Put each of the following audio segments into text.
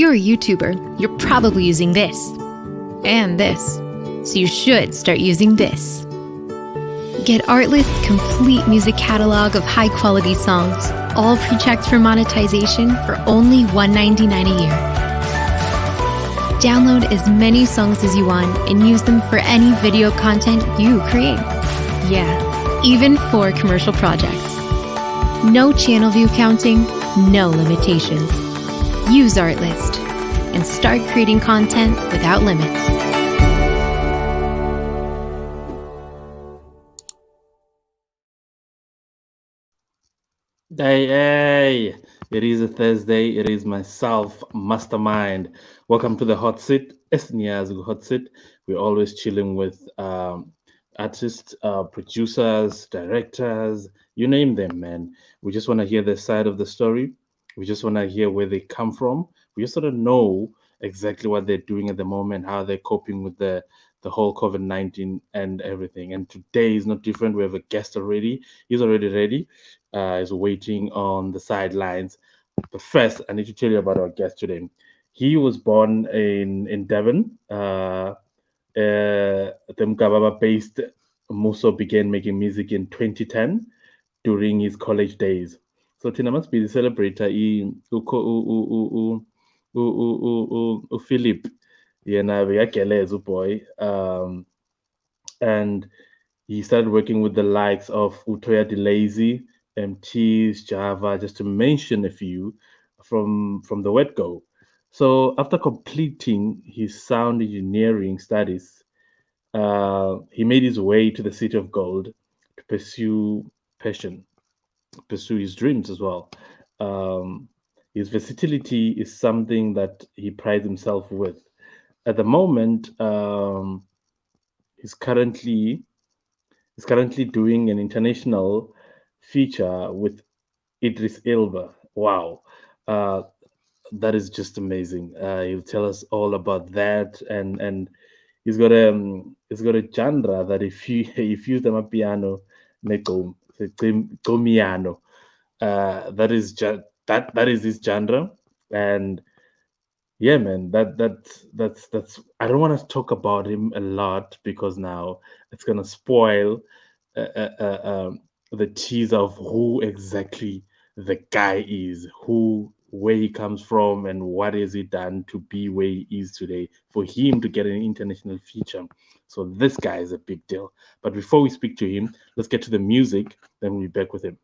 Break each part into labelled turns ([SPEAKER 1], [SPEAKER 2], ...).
[SPEAKER 1] you're a YouTuber, you're probably using this and this, so you should start using this. Get Artlist's complete music catalog of high-quality songs, all pre-checked for monetization for only $1.99 a year. Download as many songs as you want and use them for any video content you create. Yeah, even for commercial projects. No channel view counting, no limitations. Use Artlist and start creating content without limits.
[SPEAKER 2] Hey, it is a Thursday. It is myself, Mastermind. Welcome to the Hot Seat. Esnia's Hot Seat. We're always chilling with artists, producers, directors, you name them, man. We just want to hear their side of the story. We just want to hear where they come from. We just sort of know exactly what they're doing at the moment, how they're coping with the whole COVID-19 and everything. And today is not different. We have a guest already. He's already ready. He's waiting on the sidelines. But first, I need to tell you about our guest today. He was born in Durban. The Mgababa-based Muso began making music in 2010 during his college days. So Tina must be the celebrator Philip. Boy. And he started working with the likes of Toya DeLazy, Emtee, Sjava, just to mention a few from the word-go. So after completing his sound engineering studies, he made his way to the City of Gold to pursue his dreams as well. His versatility is something that he prides himself with. At the moment, he's currently doing an international feature with Idris Elba. Wow, that is just amazing. He'll tell us all about that, and he's got a genre that if you use the AmaPiano, Gqom, that is his genre. And yeah, man, that's I don't want to talk about him a lot because now it's gonna spoil the tease of who exactly the guy is, where he comes from, and what has he done to be where he is today for him to get an international feature. So this guy is a big deal. But before we speak to him, let's get to the music, then we'll be back with him.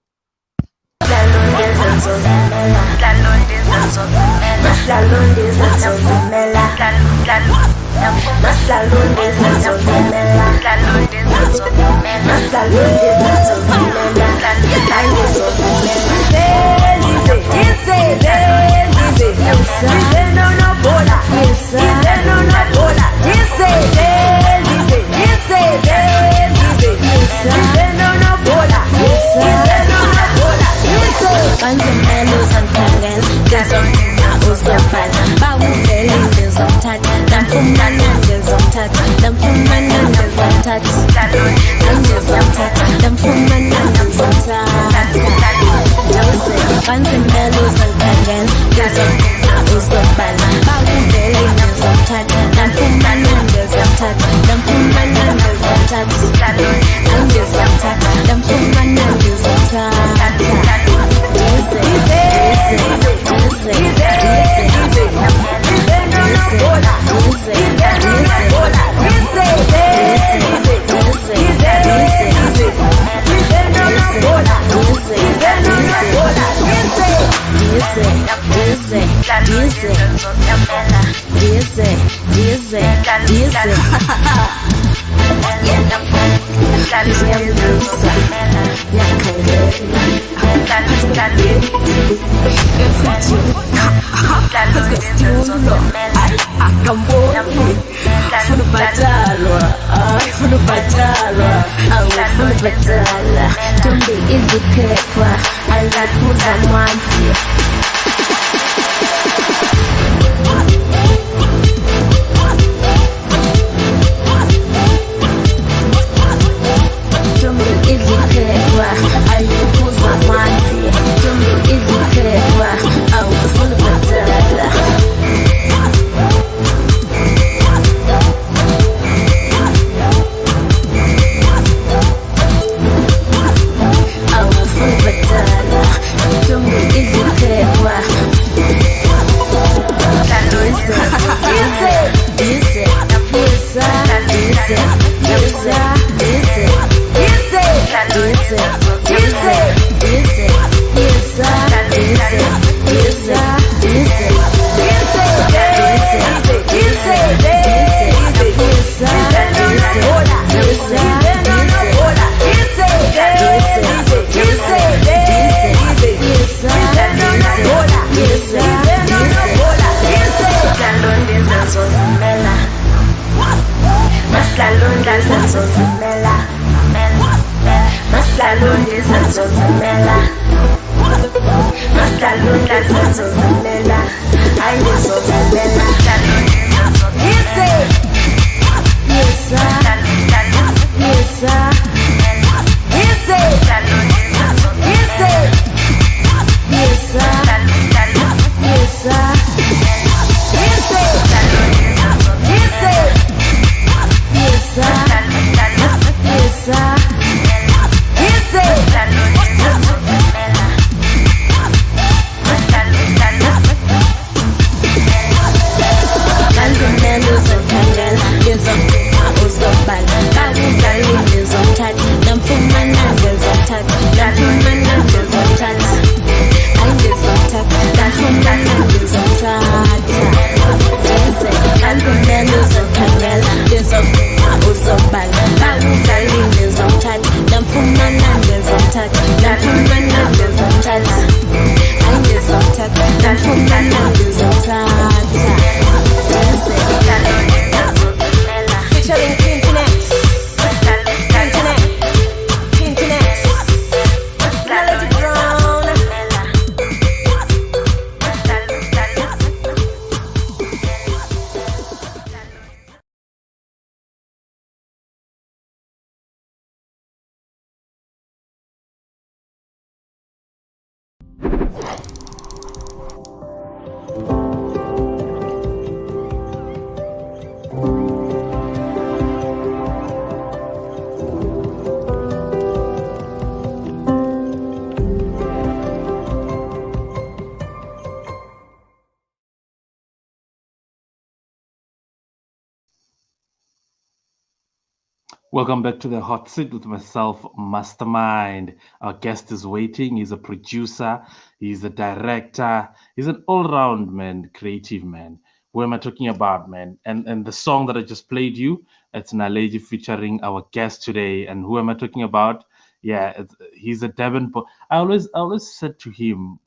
[SPEAKER 2] Welcome back to the hot seat with myself, Mastermind. Our guest is waiting. He's a producer, he's a director, he's an all-round man, creative man. Who am I talking about, man? And the song that I just played you, it's Naledi featuring our guest today. And who am I talking about? Yeah, he's a Durban-born. I always said to him,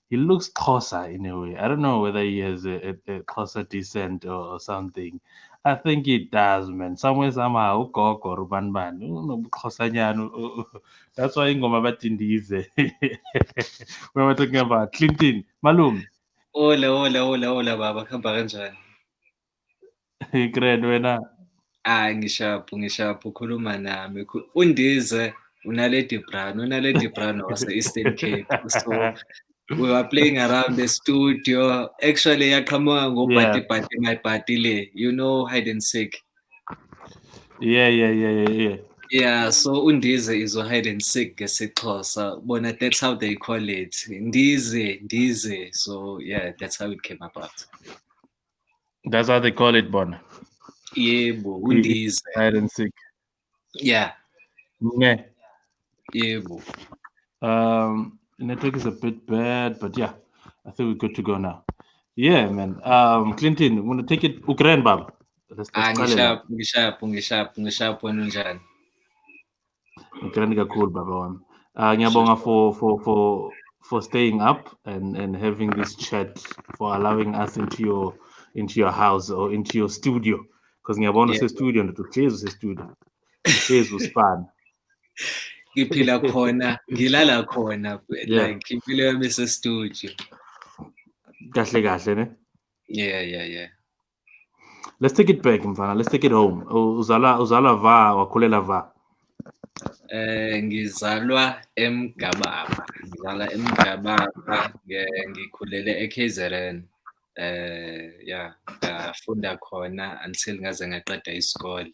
[SPEAKER 2] he looks Xhosa in a way. I don't know whether he has a Xhosa descent or something. I think it does, man. Somewhere, somehow, ugogo or ubanibani, unobuXhosanyana, that's why ingoma bathi ndize. We were talking about Clinton, Malum,
[SPEAKER 3] Hola, hola, hola, hola baba, kuhamba kanjani?
[SPEAKER 2] Grand wena.
[SPEAKER 3] Ngishaphu ukhuluma nami. Undize unaledi Brown wase-Eastern Cape. So we were playing around the studio. Actually yaqhamuka
[SPEAKER 2] Yeah,
[SPEAKER 3] ngobhati my bhati le. You know hide and seek.
[SPEAKER 2] yeah.
[SPEAKER 3] Yeah, so undize is a hide and seek ngesiXhosa. Bona that's how they call it. Ndize. So yeah, that's how it came about.
[SPEAKER 2] That's how they call it, Bon.
[SPEAKER 3] Yebo, undize.
[SPEAKER 2] Hide and seek.
[SPEAKER 3] Yeah,
[SPEAKER 2] Yeah.
[SPEAKER 3] yebo.
[SPEAKER 2] Network is a bit bad, but yeah, I think we're good to go now. Yeah, man. Clinton, I'm gonna take it Ukraine, Bab. Let's call it that.
[SPEAKER 3] Ngishaphu wena unjani?
[SPEAKER 2] Ngithanda kakhulu baba wami. Ngiyabonga for staying up and having this chat, for allowing us into your house or into your studio. Because ngiyabona
[SPEAKER 3] Yeah,
[SPEAKER 2] usestudio ndoda uhlezi usestudio. Uhlezi uspan.
[SPEAKER 3] ngiphila khona, ngilala khona,
[SPEAKER 2] Yeah.
[SPEAKER 3] like impilo yami ise-studio.
[SPEAKER 2] Kahle ne?
[SPEAKER 3] Yeah.
[SPEAKER 2] Let's take it back, mfana. Let's take it home. Uzalwa va, wakhulela va.
[SPEAKER 3] Ngizalwa Mgababa. Ngizalwa Mgababa, ngikhulele e-KZN. Yeah, ngafunda khona until ngaze ngaqeda isikole.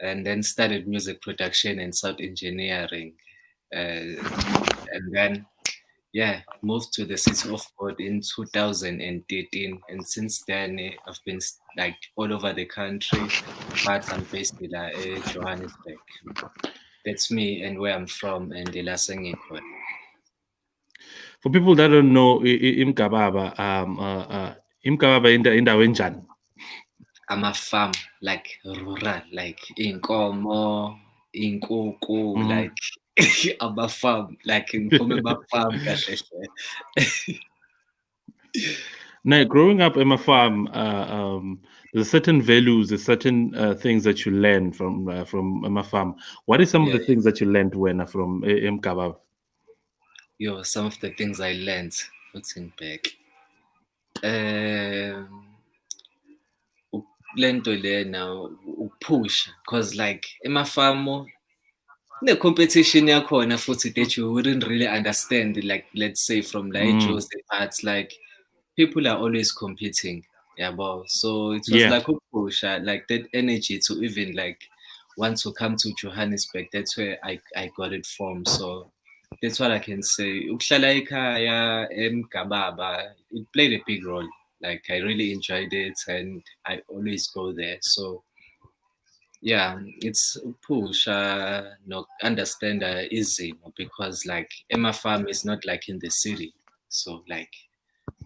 [SPEAKER 3] And then studied music production and sound engineering. And then, yeah, moved to the city of God in 2013. And since then, I've been like all over the country, but I'm based in Johannesburg. That's me and where I'm from, and the last thing
[SPEAKER 2] For people that don't know Umgababa, Umgababa indawo enjani?
[SPEAKER 3] I'm a farm, like rural, like inkomo, inkukhu, like I'm a farm, like in farm.
[SPEAKER 2] Now, growing up in a farm, there's certain values, there's certain things that you learn from AmaFarm. What are some of
[SPEAKER 3] Yeah,
[SPEAKER 2] the things that you learned when from Mgababa?
[SPEAKER 3] some of the things I learned looking back. Le nto lena ukuphusha because like emafamo competition yakhona futhi that you wouldn't really understand, like let's say from like
[SPEAKER 2] Mm.
[SPEAKER 3] Jose parts, like people are always competing, yeah, but so it was
[SPEAKER 2] Yeah,
[SPEAKER 3] like ukuphusha, like that energy to even like want to come to Johannesburg. That's where I got it from. So that's what I can say. Ukuhlala ekhaya eMgababa, it played a big role. Like I really enjoyed it and I always go there. So yeah, it's push no understand easy because like Emma Farm is not like in the city. So like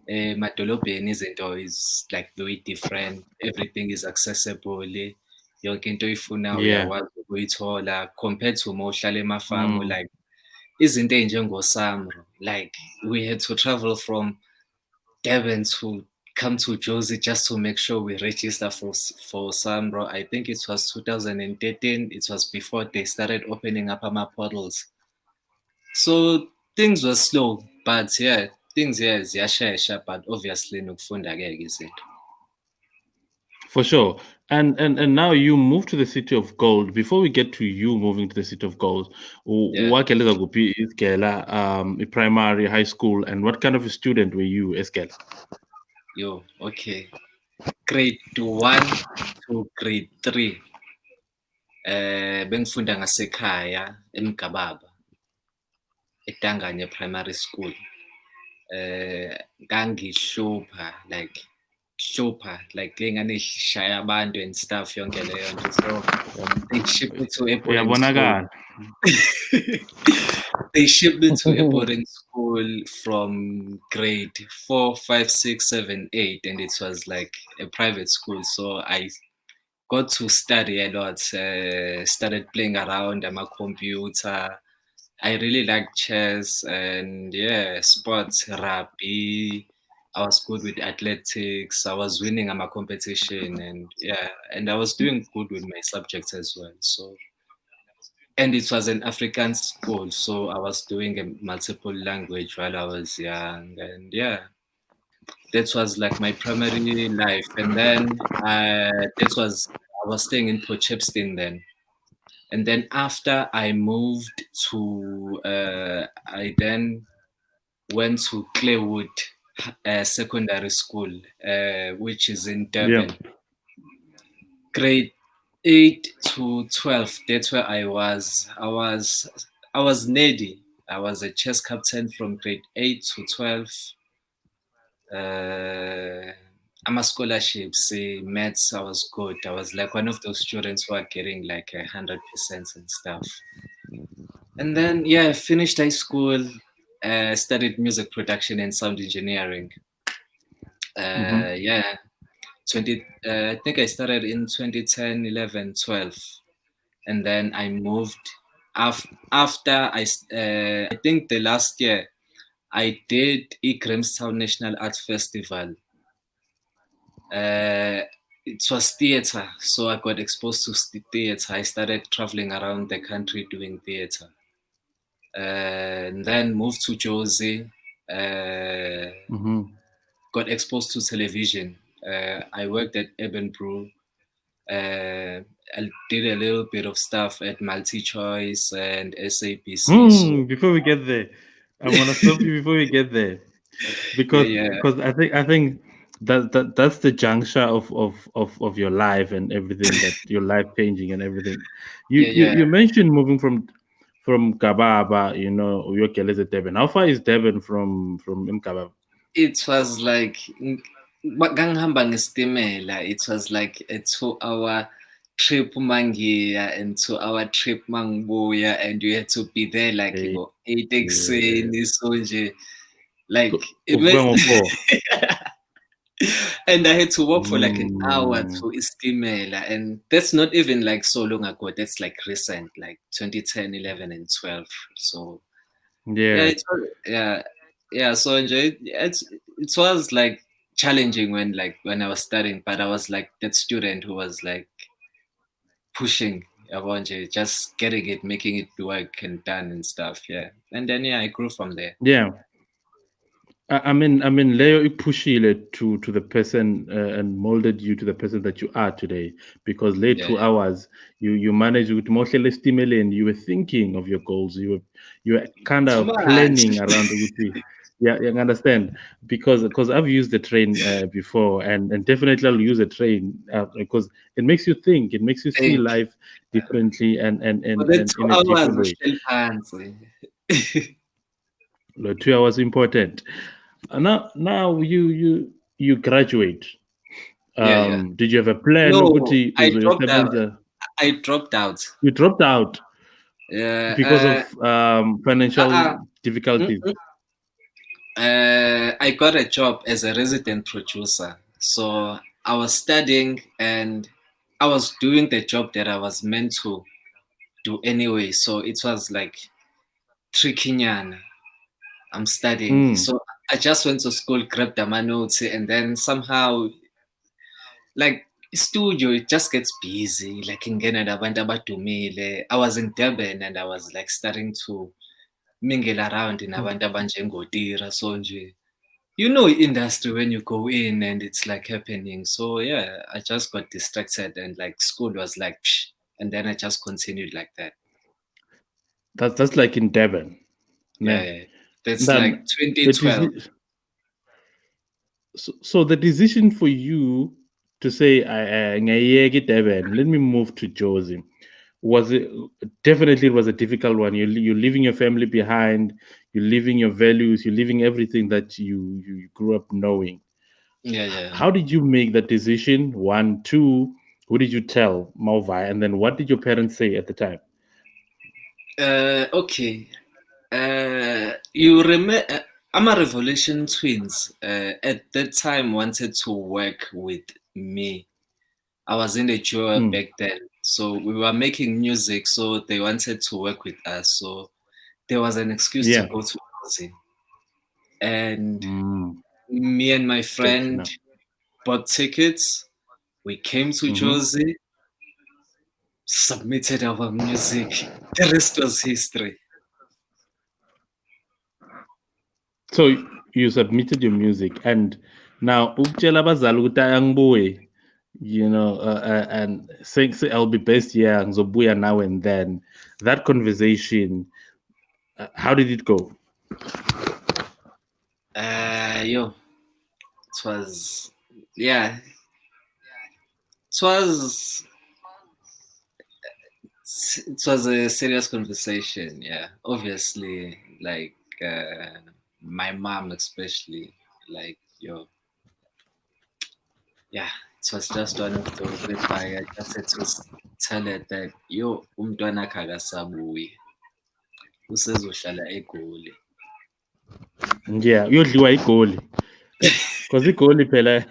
[SPEAKER 3] madolobheni izinto is like very different. Everything is accessible. Yonke into oyifunayo
[SPEAKER 2] yeah.
[SPEAKER 3] uyakwazi ukuyithola compared to uma uhlala emafamu,
[SPEAKER 2] Mm.
[SPEAKER 3] like izinto ey'njengoSAMRO, like we had to travel from Durban to come to Jozi just to make sure we register for SAMRO. I think it was 2013. It was before they started opening up our portals. So things were slow, but yeah, things ziyashesha, but obviously nokufunda-ke izinto.
[SPEAKER 2] For sure. And now you move to the city of gold. Before we get to you moving to the city of gold,
[SPEAKER 3] Yeah,
[SPEAKER 2] wakeleza kuphi isikela primary, high school, and what kind of a student were you esikela?
[SPEAKER 3] okay. Grade 1 to grade 3. Bengifunda ngasekhaya eMgababa, eTanganye Primary School. Ngangihlupha like lengane shaya abantu and stuff yonke leyo nto. So they shipped me to a boarding school.
[SPEAKER 2] Uyabonakala.
[SPEAKER 3] They shipped me to a boarding school from grade 4, 5, 6, 7, 8, and it was like a private school. So I got to study a lot, started playing around on my computer. I really like chess and yeah, sports, rugby. I was good with athletics. I was winning at my competition and yeah, and I was doing good with my subjects as well. So, and it was an African school, so I was doing a multiple language while I was young, and yeah, that was like my primary life. And then I was staying in Potchefstroom then. And then after I moved to, I then went to Clearwood Secondary School, which is in
[SPEAKER 2] Yeah.
[SPEAKER 3] Durban. Grade 8 to 12, that's where I was. I was nerdy. I was a chess captain from grade 8 to 12. I'm a scholarships, maths, I was good. I was like one of those students who are getting like 100% and stuff. And then, yeah, I finished high school, studied music production and sound engineering.
[SPEAKER 2] Mm-hmm.
[SPEAKER 3] Yeah, I think I started in 2010, 11, 12. And then I moved after I think the last year I did Grahamstown National Arts Festival. It was theater, so I got exposed to theater. I started traveling around the country doing theater. And then moved to Jozi,
[SPEAKER 2] Mm-hmm.
[SPEAKER 3] got exposed to television. I worked at Brew. I did a little bit of stuff at Multi-Choice and SABC. So
[SPEAKER 2] Before we get there, I'm gonna stop you before we get there.
[SPEAKER 3] yeah,
[SPEAKER 2] because
[SPEAKER 3] yeah,
[SPEAKER 2] because I think that's the juncture of your life and everything, that your life changing and everything. You
[SPEAKER 3] yeah,
[SPEAKER 2] you,
[SPEAKER 3] yeah.
[SPEAKER 2] you mentioned moving from Gababa, Uyokeleze Devon. How far is Devon from Mgababa?
[SPEAKER 3] It was like gangihamba ngestimela. It was like a 2-hour trip mangiya and 2-hour trip mangibuya, and you had to be there like
[SPEAKER 2] Eh,
[SPEAKER 3] 8
[SPEAKER 2] yeah.
[SPEAKER 3] ekuseni. So nje like
[SPEAKER 2] Uvuka ngo-4.
[SPEAKER 3] and I had to walk for like an hour
[SPEAKER 2] Mm,
[SPEAKER 3] to Istimela, and that's not even like so long ago. That's like recent, like 2010, 11, and 12. So yeah,
[SPEAKER 2] yeah.
[SPEAKER 3] yeah, yeah. So it was like challenging when I was studying, but I was like that student who was like pushing just getting it, making it work and done and stuff. Yeah. And then I grew from there.
[SPEAKER 2] Yeah. I mean, Leo pushile to the person and molded you to the person that you are today. Because late
[SPEAKER 3] Yeah,
[SPEAKER 2] 2 hours, you managed with mostly stimulating. You were thinking of your goals. You were kind
[SPEAKER 3] too
[SPEAKER 2] of
[SPEAKER 3] much.
[SPEAKER 2] planning around the Uti. Yeah, you understand. Because I've used the train before, and definitely I'll use a train because it makes you think. It makes you see
[SPEAKER 3] Think
[SPEAKER 2] life differently and
[SPEAKER 3] for the
[SPEAKER 2] and
[SPEAKER 3] two
[SPEAKER 2] in a
[SPEAKER 3] hours
[SPEAKER 2] different
[SPEAKER 3] of
[SPEAKER 2] way.
[SPEAKER 3] still fancy.
[SPEAKER 2] The 2 hours important. Now you graduate.
[SPEAKER 3] Yeah, yeah.
[SPEAKER 2] Did you have a plan?
[SPEAKER 3] No,
[SPEAKER 2] Ukuthi uzosebenza?
[SPEAKER 3] I dropped out.
[SPEAKER 2] You dropped out
[SPEAKER 3] Yeah.
[SPEAKER 2] because of
[SPEAKER 3] Uh,
[SPEAKER 2] financial difficulties.
[SPEAKER 3] mm-mm. I got a job as a resident producer. So I was studying and I was doing the job that I was meant to do anyway. So it was like tricky. I'm studying.
[SPEAKER 2] Mm.
[SPEAKER 3] So I just went to school, grabbed my notes, and then somehow, like, studio, it just gets busy. Like, in I was in Durban and I was like starting to mingle around in abantu abanjengotira. So nje, you know, industry when you go in and it's like happening. So yeah, I just got distracted and like school was like, psh, and then I just continued like that.
[SPEAKER 2] That's like in Durban.
[SPEAKER 3] Yeah,
[SPEAKER 2] Ne?
[SPEAKER 3] yeah. That's like
[SPEAKER 2] Then the
[SPEAKER 3] 2012.
[SPEAKER 2] deci- so the decision for you to say ngayiyeka Durban, let me move to Jozi. Was it definitely, it was a difficult one. You're leaving your family behind, you're leaving your values, you're leaving everything that you grew up knowing.
[SPEAKER 3] Yeah, yeah.
[SPEAKER 2] How did you make that decision? One, two, who did you tell, Malvi? And then what did your parents say at the time?
[SPEAKER 3] Okay. You remember? I'm a Revolution Twins. At that time, wanted to work with me. I was in the duo
[SPEAKER 2] Mm,
[SPEAKER 3] back then, so we were making music. So they wanted to work with us. So there was an excuse to
[SPEAKER 2] yeah.
[SPEAKER 3] go to Aussie. And
[SPEAKER 2] Mm,
[SPEAKER 3] me and my
[SPEAKER 2] get you
[SPEAKER 3] friend
[SPEAKER 2] now.
[SPEAKER 3] bought tickets. We came to
[SPEAKER 2] Hmm.
[SPEAKER 3] Jersey, submitted our music. The rest was history.
[SPEAKER 2] So you submitted your music, and now ukutshela abazali ukuthi angibuye, and saying I'll be best here, ngizobuya now and then. That conversation, how did it go?
[SPEAKER 3] It was, yeah, it was, it was a serious conversation. Yeah, obviously, like my mom, especially, like yeah, it was just one of those whereby I just had to tell her that umntwana akakasabuyi, usezohlala eGoli.
[SPEAKER 2] Yeah, uyodliwa igoli. Because igoli phela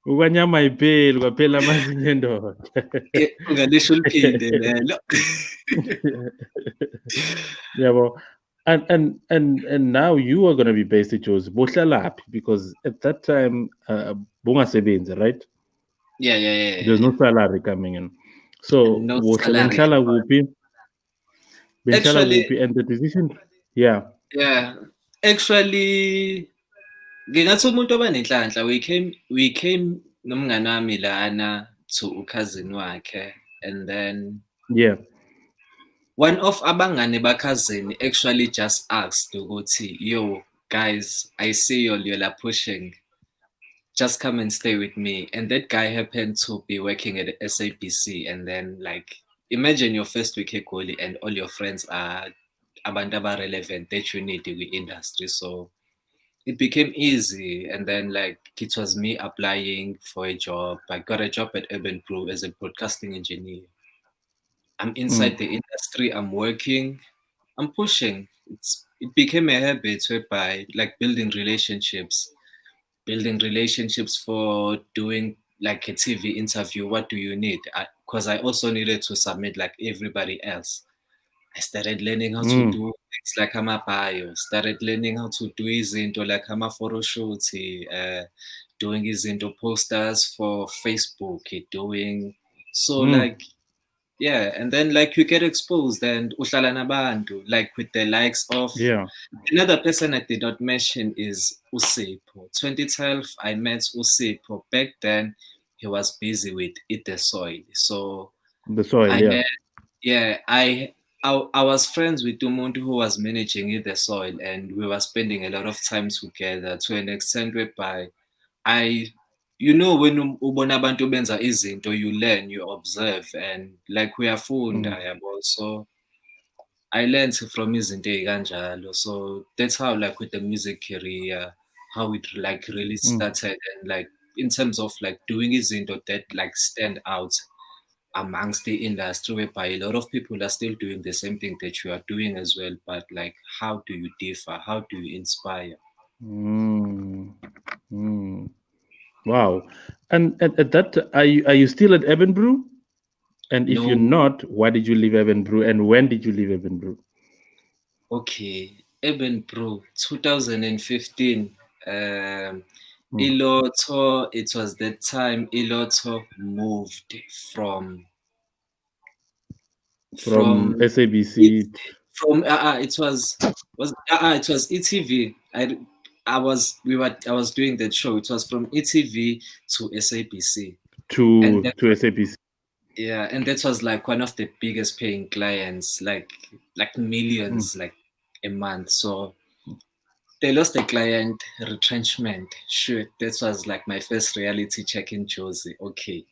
[SPEAKER 2] ukwanyama ayipheli, kwaphela amazinyo endoda.
[SPEAKER 3] Ungalisho uliphinde lelo.
[SPEAKER 2] Yeah, well, and now you are gonna be based at Jozi. Bohlalaphi? Because at that time, bungasebenzi, right?
[SPEAKER 3] Yeah, yeah, yeah,
[SPEAKER 2] There's
[SPEAKER 3] yeah.
[SPEAKER 2] no salary coming in. So
[SPEAKER 3] No salary.
[SPEAKER 2] benihlala kuphi? Benihlala
[SPEAKER 3] Actually,
[SPEAKER 2] kuphi? And the decision, yeah.
[SPEAKER 3] yeah. Actually, ngingathi umuntu obanenhlanhla, we came nomngane wami lana to cousin wakhe, and then
[SPEAKER 2] Yeah.
[SPEAKER 3] one of abangane bakazini actually just asked ukuthi, yo guys, I see you're pushing, just come and stay with me. And that guy happened to be working at SABC, and then like imagine your first week eGoli and all your friends are abantu relevant that you need in the industry. So it became easy, and then like it was me applying for a job. I got a job at Brew as a broadcasting engineer. I'm inside the
[SPEAKER 2] Mm.
[SPEAKER 3] industry, I'm working, I'm pushing. It became a habit whereby like building relationships for doing like a TV interview. What do you need? Because I also needed to submit like everybody else. I started learning how to
[SPEAKER 2] Mm.
[SPEAKER 3] do things like ama-bio, started learning how to do izinto like ama-photo shoots, doing izinto posters for Facebook, doing so like yeah, and then like you get exposed and uhlala nabantu like with the likes of
[SPEAKER 2] Yeah.
[SPEAKER 3] another person I did not mention is Usipho. 2012 I met Usipho. Back then he was busy with Eat the Soil. So
[SPEAKER 2] The soil,
[SPEAKER 3] I
[SPEAKER 2] yeah.
[SPEAKER 3] had yeah, I was friends with Umuntu who was managing Eat the Soil and we were spending a lot of time together to an extent whereby I you know when ubona abantu benza izinto you learn, you observe and like uyafunda yabo. So I learned from izinto ey'kanjalo. So that's how like with the music career, how it like really started and like in terms of like doing izinto that like stand out amongst the industry whereby a lot of people are still doing the same thing that you are doing as well. But like how do you differ? How do you inspire?
[SPEAKER 2] Mm. Mm. Wow. And at that, are you still at Urban Brew? And if you're
[SPEAKER 3] No,
[SPEAKER 2] not, why did you leave Urban Brew? And when did you leave Urban Brew?
[SPEAKER 3] okay. Urban Brew, 2015.
[SPEAKER 2] Mm.
[SPEAKER 3] Ilotho, it was the time Ilotho moved
[SPEAKER 2] From
[SPEAKER 3] from it
[SPEAKER 2] SABC.
[SPEAKER 3] from it was ETV. I was doing that show. It was from ETV to SABC, and
[SPEAKER 2] to
[SPEAKER 3] that
[SPEAKER 2] to SABC.
[SPEAKER 3] yeah, and that was like one of the biggest paying clients, like millions, like a month. So they lost a client, retrenchment. Sure, that was like my first reality check in Josie. Okay,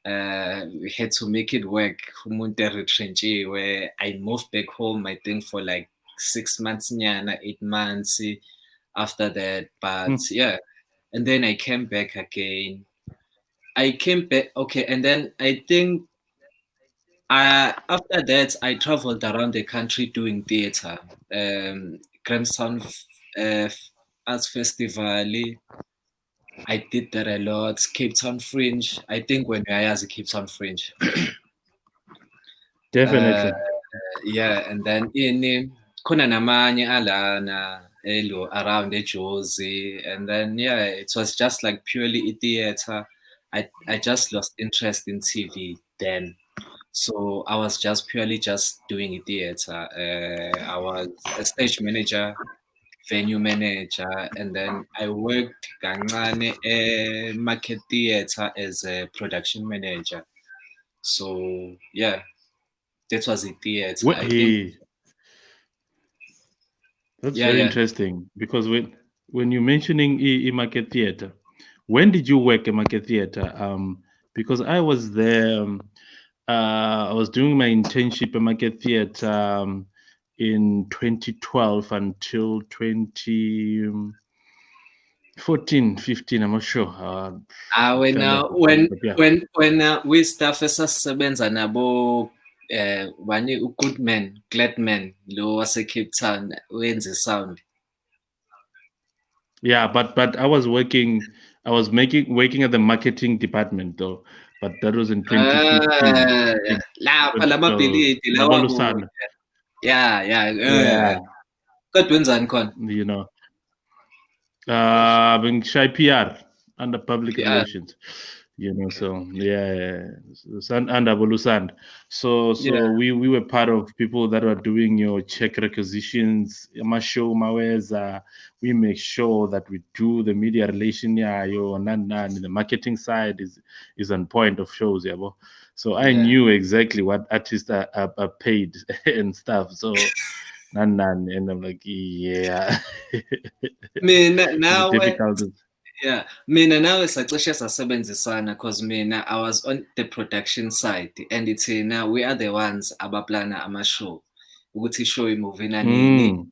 [SPEAKER 3] we had to make it work. Umuntu retrenchiwe. I moved back home, I think, for like 6 months, nyana, 8 months after that. But yeah, and then I came back again. I came back, okay, and then I think after that I traveled around the country doing theater. Grahamstown Arts Festival. I did that a lot. Cape Town Fringe. I think when I was a Cape Town Fringe. Uh,
[SPEAKER 2] Definitely.
[SPEAKER 3] yeah, and then khona namanye alana around eJozi, and then yeah, it was just like purely a theater. I just lost interest in TV then, so I was just purely just doing a theater. I was a stage manager, venue manager, and then I worked kancane market theater as a production manager. So yeah, that was a theater. I think
[SPEAKER 2] Hey, that's
[SPEAKER 3] yeah,
[SPEAKER 2] very
[SPEAKER 3] yeah.
[SPEAKER 2] interesting because when you're mentioning market theater, when did you work at market theater? Because I was there. I was doing my internship at market theater in 2012 until 2014, 15. I'm not sure.
[SPEAKER 3] When
[SPEAKER 2] Tell but yeah.
[SPEAKER 3] we staff esasisebenza nabo wani uGoodman, Gladman lo wase Cape Town wenza sound.
[SPEAKER 2] Yeah, but I was working. I was working at the marketing department though. But that was in 2015,
[SPEAKER 3] Lapha
[SPEAKER 2] 2012.
[SPEAKER 3] lamabhilidi lawa
[SPEAKER 2] Nabalusana.
[SPEAKER 3] yeah,
[SPEAKER 2] Yeah,
[SPEAKER 3] kodwa wenzani khona?
[SPEAKER 2] you know. Being shy PR under public
[SPEAKER 3] PR.
[SPEAKER 2] relations, so yeah, under Bolusand. So
[SPEAKER 3] Yeah.
[SPEAKER 2] we were part of people that were doing your check requisitions, show maweza. We make sure that we do the media relation, yeah, the marketing side is on point of shows, yeah. So I
[SPEAKER 3] Yeah.
[SPEAKER 2] knew exactly what artists are paid and stuff. So and I'm like, yeah.
[SPEAKER 3] Mina
[SPEAKER 2] It's
[SPEAKER 3] nawe
[SPEAKER 2] difficult.
[SPEAKER 3] yeah, mina nawe sacishe sasebenzisana cause mina I was on the production side and thina we are the ones abaplana ama-show ukuthi i-show imuve nanini,
[SPEAKER 2] Mm,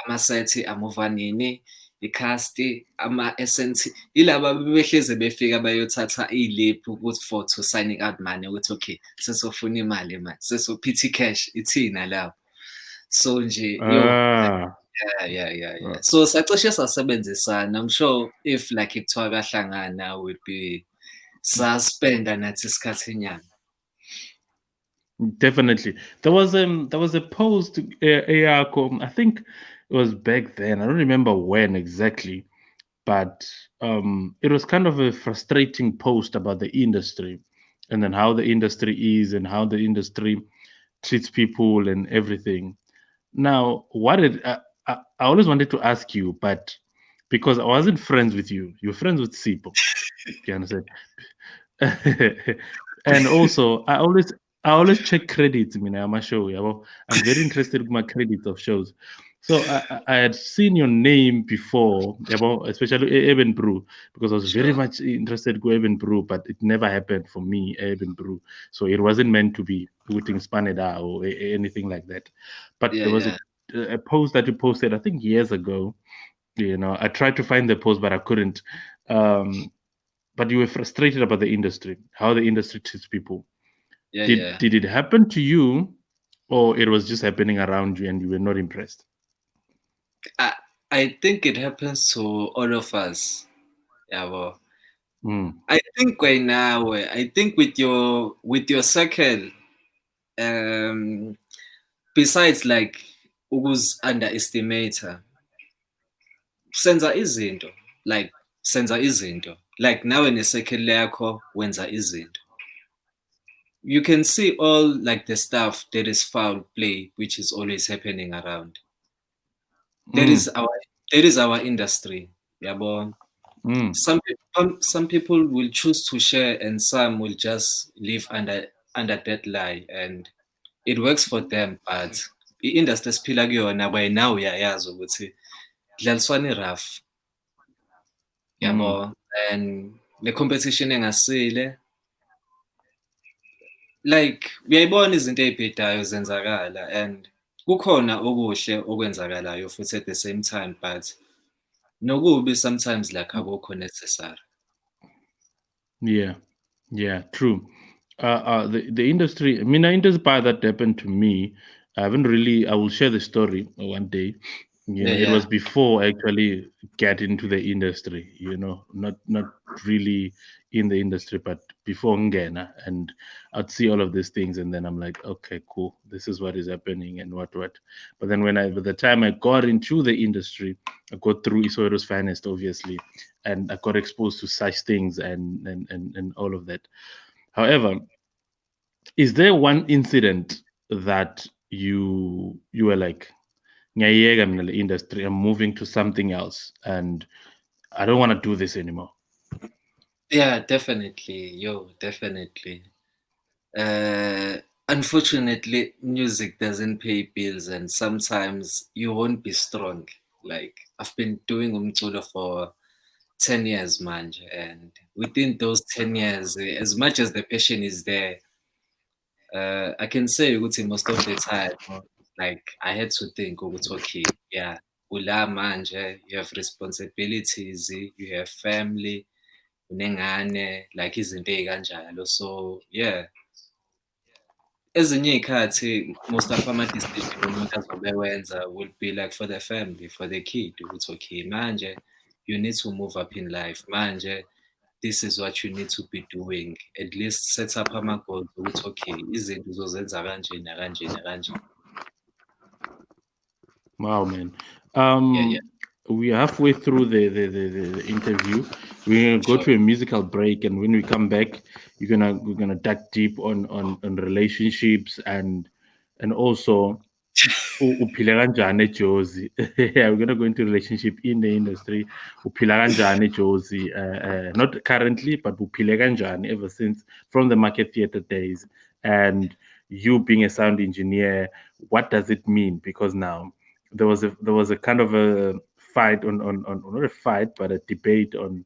[SPEAKER 3] ama-set amuva nini, i-cast, ama-SNT, yilaba bebehlezi befika bayothatha i-leap ukuthi for to signing out money ukuthi okay sesofuna imali manje petty cash ithina lapho. So nje yo
[SPEAKER 2] ah,
[SPEAKER 3] yeah. So sacishe sasebenzisana. I'm sure if like kuthiwa kahlangana would be saspenda nathi isikhathinyana.
[SPEAKER 2] Definitely. There was a post I think it was back then. I don't remember when exactly, but it was kind of a frustrating post about the industry and then how the industry is and how the industry treats people and everything. Now, I always wanted to ask you, but because I wasn't friends with you, you're friends with Sipo. You understand? And also, I always check credits. I mean, I'm a show. Yeah, well, I'm very interested in my credits of shows. So I had seen your name before, yeah, well, especially Eben Brew, because I was very
[SPEAKER 3] Sure.
[SPEAKER 2] much interested in Eben Brew, but it never happened for me, Eben Brew. So it wasn't meant to be putting Spaneda or anything like that. But
[SPEAKER 3] Yeah,
[SPEAKER 2] there was
[SPEAKER 3] yeah.
[SPEAKER 2] a post that you posted, I think years ago. You know, I tried to find the post, but I couldn't. Um, but you were frustrated about the industry, how the industry treats people.
[SPEAKER 3] Yeah,
[SPEAKER 2] Did
[SPEAKER 3] yeah.
[SPEAKER 2] did it happen to you, or it was just happening around you and you were not impressed?
[SPEAKER 3] I I think it happens to all of us. Yeah, well,
[SPEAKER 2] Mm,
[SPEAKER 3] I think right now, I think with your circle, um, besides like underestimate, senza izinto, like senza izinto, like nawe ne-circle yakho wenza izinto. You can see all like the stuff that is foul play, which is always happening around. That is
[SPEAKER 2] mm,
[SPEAKER 3] our that is our industry. Yabo.
[SPEAKER 2] mm,
[SPEAKER 3] Some people will choose to share and some will just live under that lie and it works for them, but i-industry esiphila kuyona by now uyayazi ukuthi kudlaliswana rough,
[SPEAKER 2] mm.
[SPEAKER 3] yabo, and ne-competition engasile, like uyayibona izinto ey'bhedayo zenzakala and kukhona okuhle okwenzakalayo futhi at the same time, but nokubi sometimes like akukho necessary.
[SPEAKER 2] Yeah, yeah, true. The industry. I mean, the industry part that happened to me. I haven't really. I will share the story one day. You
[SPEAKER 3] Yeah,
[SPEAKER 2] know, it was
[SPEAKER 3] yeah.
[SPEAKER 2] before I actually get into the industry. You know, not really in the industry, but before Ngena, and I'd see all of these things, and then I'm like, okay, cool, this is what is happening, and what. But then by the time I got into the industry, I got through Isoero's finest, obviously, and I got exposed to such things and all of that. However, is there one incident that you were like, "Ngiyayeka mina le industry, I'm moving to something else, and I don't want to do this anymore."
[SPEAKER 3] Yeah, definitely. Yo, definitely. Uh, Unfortunately, music doesn't pay bills, and sometimes you won't be strong. Like I've been doing umculo for 10 years, man, and within those 10 years, as much as the passion is there, I can say ukuthi most of the time, like I had to think ukuthi okay, yeah, ula manje, you have responsibilities, you have family, unengane, like izinto ey'kanjalo. So yeah, ezinye iy'khathi most of ama-decision umuntu azobe ewenza will be like for the family, for the kid ukuthi okay, manje you need to move up in life. Manje this is what you need to be doing. At least set up ama-goals ukuthi okay, izinto uzozenza kanje nakanje nakanje.
[SPEAKER 2] Wow, man.
[SPEAKER 3] Yeah, yeah,
[SPEAKER 2] We're halfway through the interview. We're gonna go
[SPEAKER 3] sure.
[SPEAKER 2] to a musical break, and when we come back, we're gonna dive deep on relationships and also uphile kanjani eJozi. Yeah, we're gonna go into relationship in the industry. Uphila kanjani eJozi? Not currently, but uphile kanjani ever since from the market theater days. And you being a sound engineer, what does it mean? Because now there was a kind of a fight on not a fight, but a debate on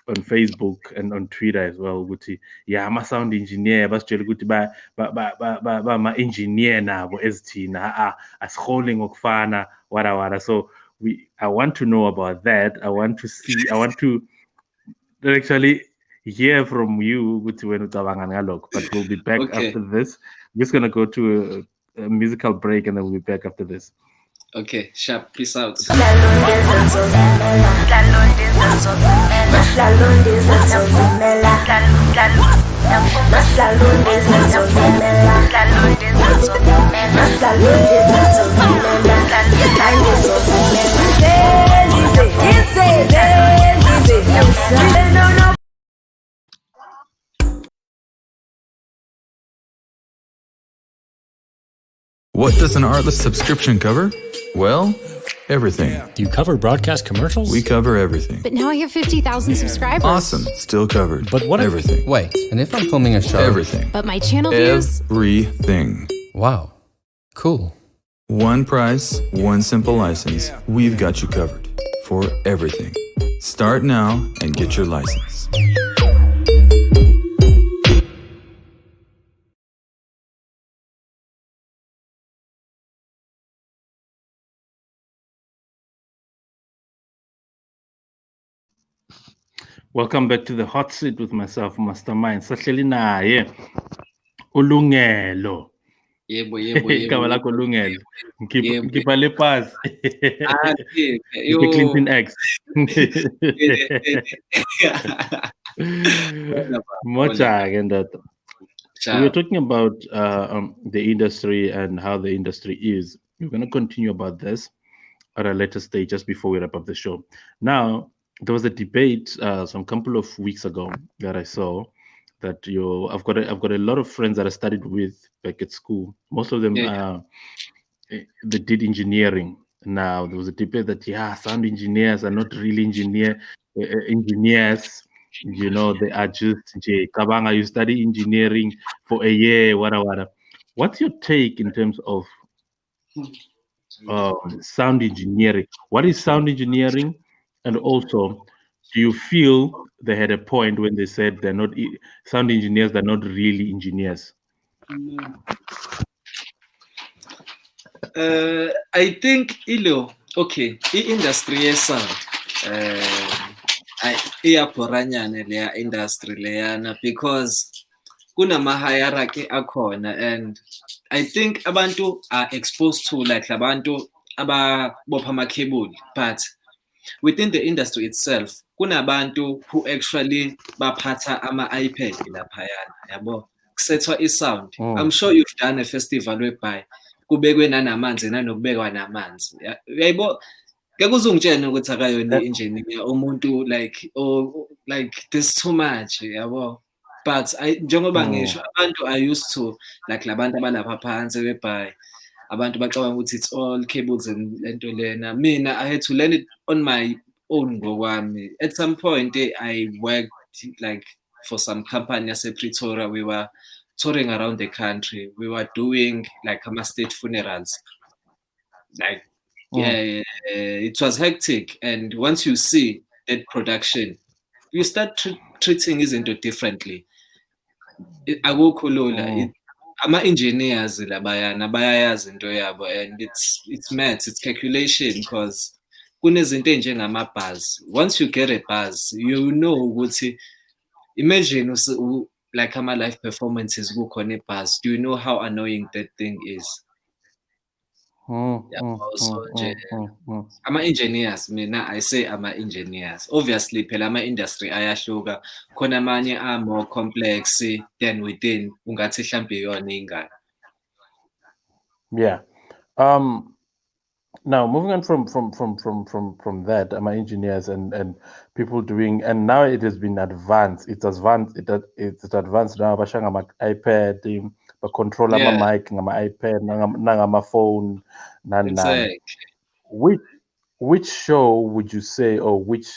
[SPEAKER 2] Facebook and on Twitter as well. Ukuthi, yeah, I'm a sound engineer. Basitshela ukuthi ba ma-engineer nabo ezithina asiholli ngokufana wada. So I want to know about that. I want to actually hear from you ukuthi wena ucabanga ngalokho. But we'll be back
[SPEAKER 3] Okay,
[SPEAKER 2] after this. We're just gonna go to a musical break and then we'll be back after this.
[SPEAKER 3] Okay, sharp. Peace out.
[SPEAKER 4] What does an Artlist subscription cover? Well, everything.
[SPEAKER 5] You cover broadcast commercials?
[SPEAKER 4] We cover everything.
[SPEAKER 1] But now I have 50,000 subscribers.
[SPEAKER 4] Awesome. Still covered.
[SPEAKER 5] But what if-
[SPEAKER 4] Everything.
[SPEAKER 6] Wait, and if I'm filming a show?
[SPEAKER 4] Everything.
[SPEAKER 1] But my channel views?
[SPEAKER 4] Everything.
[SPEAKER 6] Wow. Cool.
[SPEAKER 4] One price, one simple license. We've got you covered. For everything. Start now and get your license.
[SPEAKER 2] Welcome back to the hot seat with myself, Mastermind. Sahleli naye Lungelo.
[SPEAKER 3] Yebo.
[SPEAKER 2] Igama lakho Lungelo.
[SPEAKER 3] Yebo.
[SPEAKER 2] Ngipha le pass.
[SPEAKER 3] Ah,
[SPEAKER 2] Ngiphe Clinton X. Mocha and that. We were talking about the industry and how the industry is. We're going to continue about this at a later stage, just before we wrap up the show. Now, there was a debate some couple of weeks ago that I saw that I've got a lot of friends that I studied with back at school. Most of them they did engineering. Now there was a debate that sound engineers are not really engineers. You know, they are just Kabanga. You study engineering for a year, whatever. What's your take in terms of sound engineering? What is sound engineering? And also, do you feel they had a point when they said they're not sound engineers, they're not really engineers?
[SPEAKER 3] I think okay, i-industry ye-sound iyabhoranyana leya industry leyana because kunama-hierarchy akhona, and I think abantu are exposed to like labantu ababopha amakhebuli, but within the industry itself kunabantu who actually baphatha ama-iPad laphayana, yabo, kusethwa i-sound. I'm sure you've done a festival whereby kubekwe nanamanzi nanokubekwa namanzi, yayibo. Ngeke uzungitshene ukuthi akayona i-engineer umuntu like this too much, yabo. But njengoba ngisho abantu are used to like labantu abalapha phansi whereby abantu bacabanga ukuthi it's all cables and lento lena. Mina I had to learn it on my own ngokwami. At some point I worked like for some company yase-Pretoria. We were touring around the country. We were doing like state funerals. Like it was hectic, and once you see that production, you start treating izinto differently. Akukho lula. Ama-engineers labayana bayayazi into yabo, and it's maths, it's calculation, because kunezinto ey'njengamabuzz. Once you get a buzz, you know ukuthi, imagine like ama-live performances kukhona ibuzz. Do you know how annoying that thing is? So nje ama-engineers, mina I say ama-engineers. Obviously phela ama-industry ayahluka, khona amanye are more complex than within ungathi mhlambe iyona ingane.
[SPEAKER 2] Yeah. Now moving on from that, engineers and people doing, and now it has been advanced. It's advanced. It's advanced now. Bashanga ama iPad, but control ama mic, ama iPad, nangama phone, nan.
[SPEAKER 3] Exactly.
[SPEAKER 2] Which show would you say, or which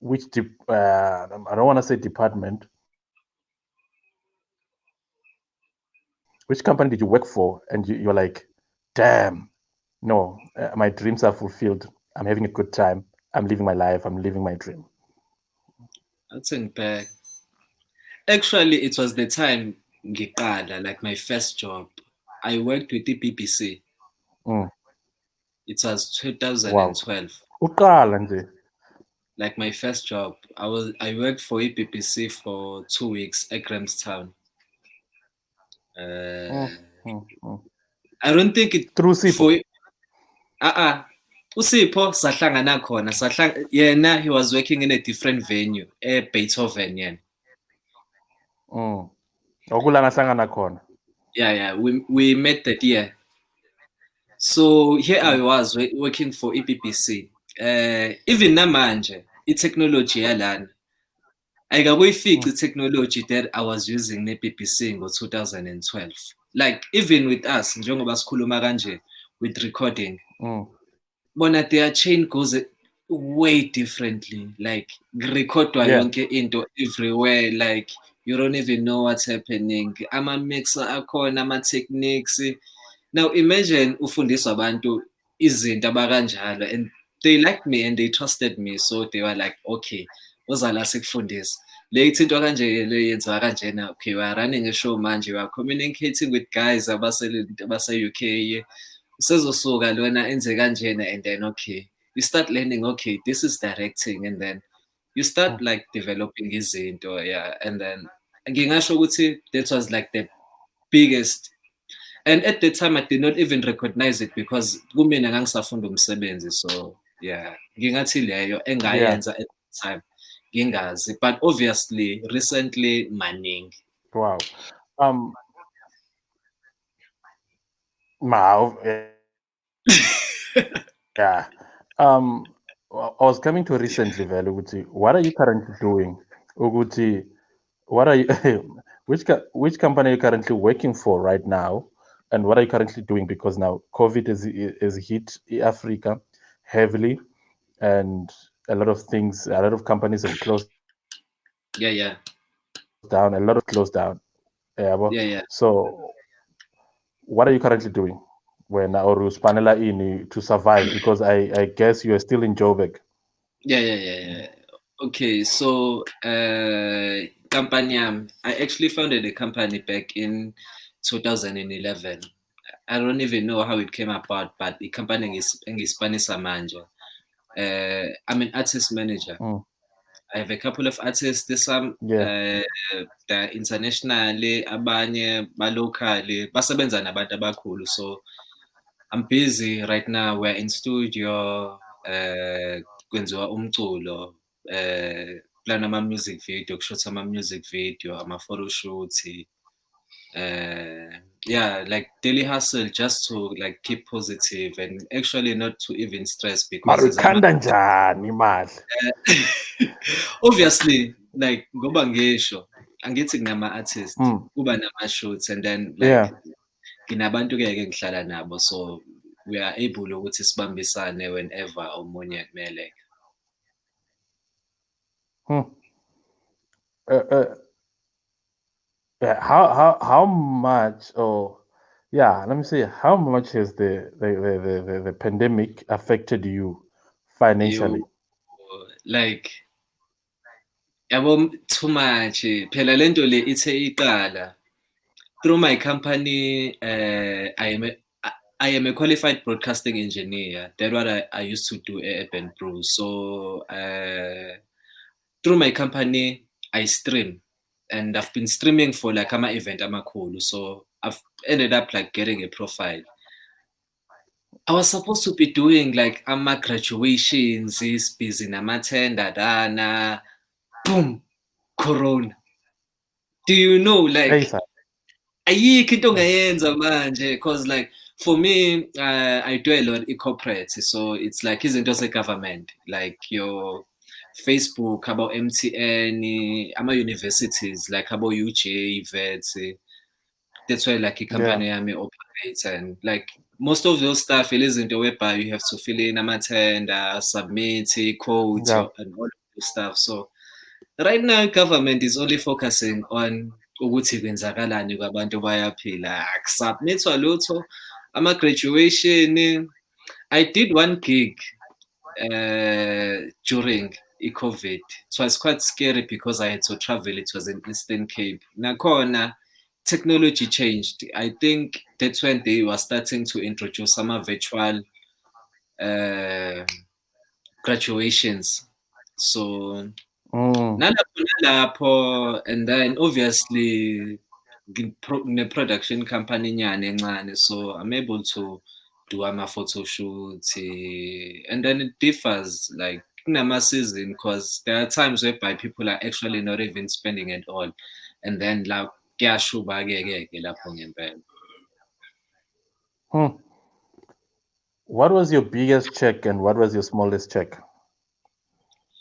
[SPEAKER 2] I don't want to say department. Which company did you work for, and you're like, damn, no, my dreams are fulfilled. I'm having a good time. I'm living my life. I'm living my dream.
[SPEAKER 3] That's back. Actually, it was the time ngiqala, like my first job. I worked with the BBC. It was 2012.
[SPEAKER 2] Wow.
[SPEAKER 3] Like my first job, I worked for BBC for 2 weeks at Grahamstown. I don't think it
[SPEAKER 2] through Sipho.
[SPEAKER 3] uSipho sahlangana khona yena he was working in a different venue Beethoven yena.
[SPEAKER 2] Okula ngahlangana khona.
[SPEAKER 3] Yeah, we met that year. So here I was working for EBBC. Even namanje i-technology yalana ayikakuyifici i-technology that I was using ne-BBC ngo-2012. Like even with us njengoba sikhuluma kanje with recording, bona their chain goes way differently. Like recordwa yonke into everywhere, like you don't even know what's happening. Ama-mixer akhona, ama-techniques. Now imagine ufundiswa abantu izinto abakanjalo and they liked me and they trusted me, so they were like, okay, uzala sikufundisa. Le into kanje le yenziwa kanjena, okay, we are running a show manje, we are communicating with guys abase-UK. Sezosuka lona enze kanjena, and then okay, you start learning, okay, this is directing, and then you start like developing izinto, yeah. And then ngingasho ukuthi that was like the biggest. And at the time, I did not even recognize it because kumina ngangisafunda umsebenzi. So yeah, ngingathi leyo engayenza at the time ngingazi, but obviously recently maningi.
[SPEAKER 2] Wow. Wow. Yeah. I was coming to recently, Velu, Uguti. What are you currently doing? Uguti, what are you which company are you currently working for right now? And what are you currently doing? Because now COVID is hit Africa heavily, and a lot of companies have closed
[SPEAKER 3] Yeah.
[SPEAKER 2] down, a lot of closed down.
[SPEAKER 3] Yeah.
[SPEAKER 2] So what are you currently doing when or Spanela in to survive? Because I guess you are still in Joburg.
[SPEAKER 3] Yeah. Okay, so company I actually founded a company back in 2011. I don't even know how it came about, but the company is Spanish manje. I'm an artist manager. I have a couple of artists. There's some the internationally, abanye locally, basebenza nabantu abakhulu. So I'm busy right now. We're in studio. Kwenziwa umculo. Plan ama-music video, kushoot ama-music video, ama-photo shoots. Yeah, like daily hustle just to like keep positive and actually not to even stress because obviously like ngoba ngisho angithi kunama-artist kuba nama-shoots and then like nginabantu-ke ngihlala nabo, so we are able ukuthi sibambisane whenever omunye kumeleka.
[SPEAKER 2] How much let me see, how much has the pandemic affected you financially?
[SPEAKER 3] Like yabo too much phela lento le ithe iqala through my company. I am a qualified broadcasting engineer. That's what I used to do at Brew. So through my company I stream, and I've been streaming for like event amakhulu, so I've ended up like getting a profile. I was supposed to be doing like graduations, is busy namatenda dana, boom, corona. Do you know like ayikho into ongayenza manje, because like for me I do a lot corporate, so it's like izinto ze-government like your Facebook, about MTN, ama-universities like about UJ, vets. That's why like a company operates, and like most of those stuff izinto whereby you have to fill in ama-tender, submit codes, and all of those stuff. So right now government is only focusing on ukuthi kwenzakalani kwabantu bayaphila, akusubmithwa lutho, ama-graduation. I did one gig during COVID. It was quite scary because I had to travel. It was in Eastern Cape. Nakhona technology changed. I think that's when they were starting to introduce some virtual graduations. So nalapho, and then obviously the production company nyane encane, so I'm able to do ama-photo shoots, and then it differs like kunama-season because there are times whereby people are actually not even spending at all, and then like kuyashuba-ke lapho ngempela.
[SPEAKER 2] What was your biggest check and what was your smallest check?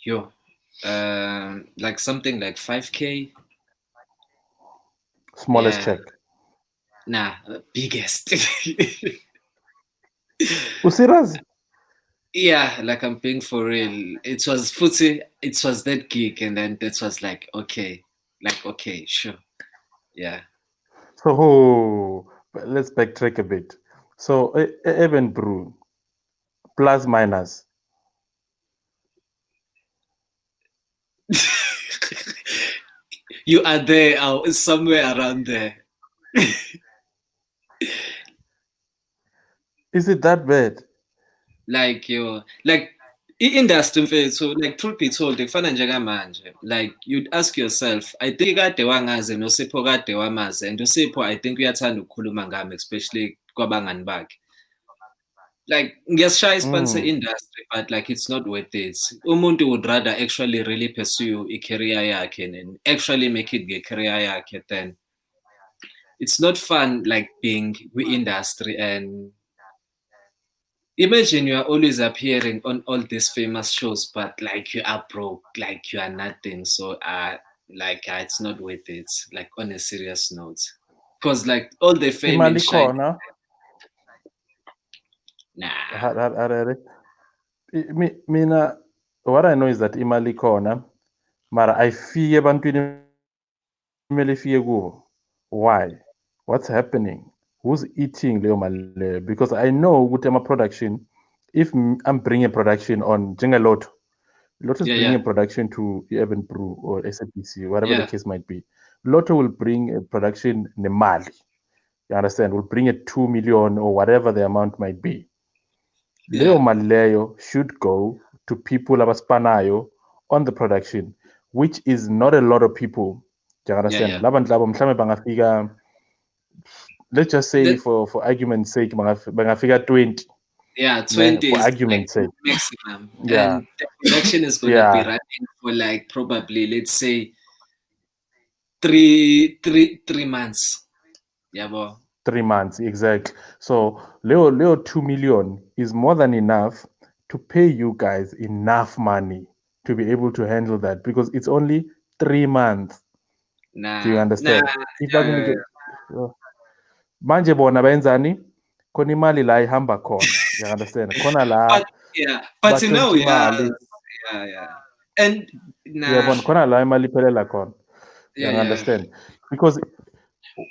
[SPEAKER 3] Yo, like something like 5K.
[SPEAKER 2] Smallest
[SPEAKER 3] Yeah,
[SPEAKER 2] check.
[SPEAKER 3] nah, biggest.
[SPEAKER 2] Serious?
[SPEAKER 3] Yeah, like I'm being for real. It was footy, it was that gig, and then that was like, okay, sure. Yeah.
[SPEAKER 2] So let's backtrack a bit. So even Brew, plus minus.
[SPEAKER 3] You are there, somewhere around there.
[SPEAKER 2] Is it that bad?
[SPEAKER 3] Like i-industry mfethu, like truth be told, kufana njengamanje. Like you'd ask yourself, I think kade wangazi noSipho kade wamazi, and uSipho I think uyathanda ukukhuluma ngami, especially kwabangani bakhe. Like ngiyasishaya isibani se-industry, but like it's not worth it. Umuntu would rather actually really pursue i-career yakhe and actually make it nge-career yakhe. Then it's not fun like being kwi-industry and imagine you are always appearing on all these famous shows, but like you are broke, like you are nothing. So it's not worth it. Like on a serious note, because like all the fame and
[SPEAKER 2] Imali
[SPEAKER 3] shine,
[SPEAKER 2] khona.
[SPEAKER 3] nah.
[SPEAKER 2] Mina, what I know is that imali khona, mara ayifiki ebantwini kumele ifike kubo. Why? What's happening? Who's eating leyo mali leyo? Because I know ukuthi ama-production, if I'm bringing a production on njengeLotto, Lotto is bringing a production to Urban Brew or SABC, whatever the case might be. Lotto will bring a production nemali. You understand? Will bring it 2 million or whatever the amount might be. Leo mali leyo should go to people abaspanayo on the production, which is not a lot of people. Do you understand? Laba ntlabo mhlambe bangafika, let's just say for argument's sake, bangafika 20.
[SPEAKER 3] Yeah, 20
[SPEAKER 2] for
[SPEAKER 3] is
[SPEAKER 2] argument's
[SPEAKER 3] like
[SPEAKER 2] sake.
[SPEAKER 3] maximum.
[SPEAKER 2] Yeah.
[SPEAKER 3] And the production is gonna be running for like probably, let's say, three months. Yeah, boy.
[SPEAKER 2] 3 months, exactly. So Leo 2 million is more than enough to pay you guys enough money to be able to handle that because it's only 3 months.
[SPEAKER 3] Nah.
[SPEAKER 2] Do you understand? If
[SPEAKER 3] Yeah.
[SPEAKER 2] manje bona benzani? Khona imali la ihamba khona. You understand? Khona la
[SPEAKER 3] But you know,
[SPEAKER 2] imali.
[SPEAKER 3] yeah. And
[SPEAKER 2] Yeah, bon, khona la imali iphelela khona. You understand? Because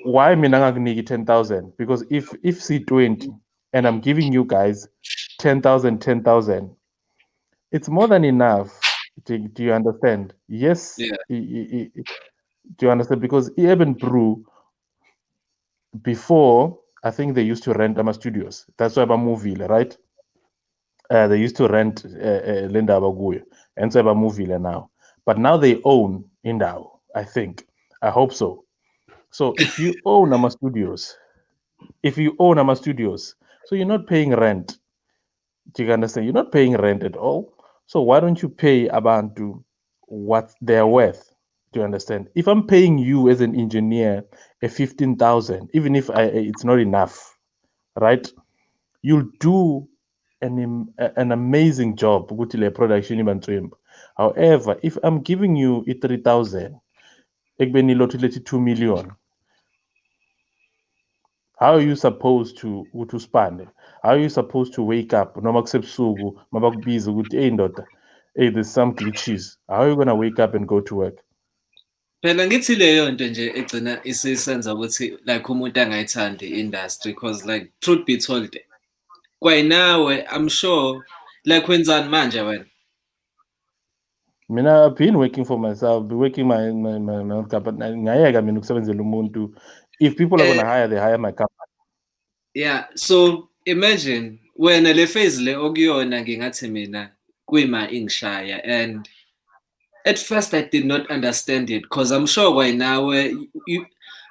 [SPEAKER 2] why mina ngakuniki 10,000? Because if C20 and I'm giving you guys 10,000, it's more than enough. Do you understand? Yes.
[SPEAKER 3] Yeah.
[SPEAKER 2] Do you understand? Because Urban Brew, before, I think they used to rent ama studios. That's why movie, right? They used to rent Linda Abaguyo. And so movie now. But now they own Indao, I think. I hope so. So if you own ama studios, so you're not paying rent. Do you understand? You're not paying rent at all. So why don't you pay Abantu what they're worth? Do you understand? If I'm paying you as an engineer a 15,000, even if it's not enough, right? You'll do an amazing job ukuthi le production ibantswembu. However, if I'm giving you 3,000, ekubeni ilothu lethi 2 million, how are you supposed to spend? How are you supposed to wake up noma kusebusuku mabakubiza ukuthi hey ndoda, hey there's some glitches? How are you going to wake up and go to work?
[SPEAKER 3] Phela ngithi leyo nto nje egcina isisenza ukuthi like umuntu angayithandi i-industry because like truth be told kwayinawe I'm sure like wenzani manje wena?
[SPEAKER 2] Mina I've been working for myself, be working my company. Ngayeka mina ukusebenzela umuntu. If people are going to hire, they hire my company.
[SPEAKER 3] Yeah, so imagine wena le phase le okuyona ngingathi mina kuyima ingishaya, and at first I did not understand it because I'm sure kwayinawe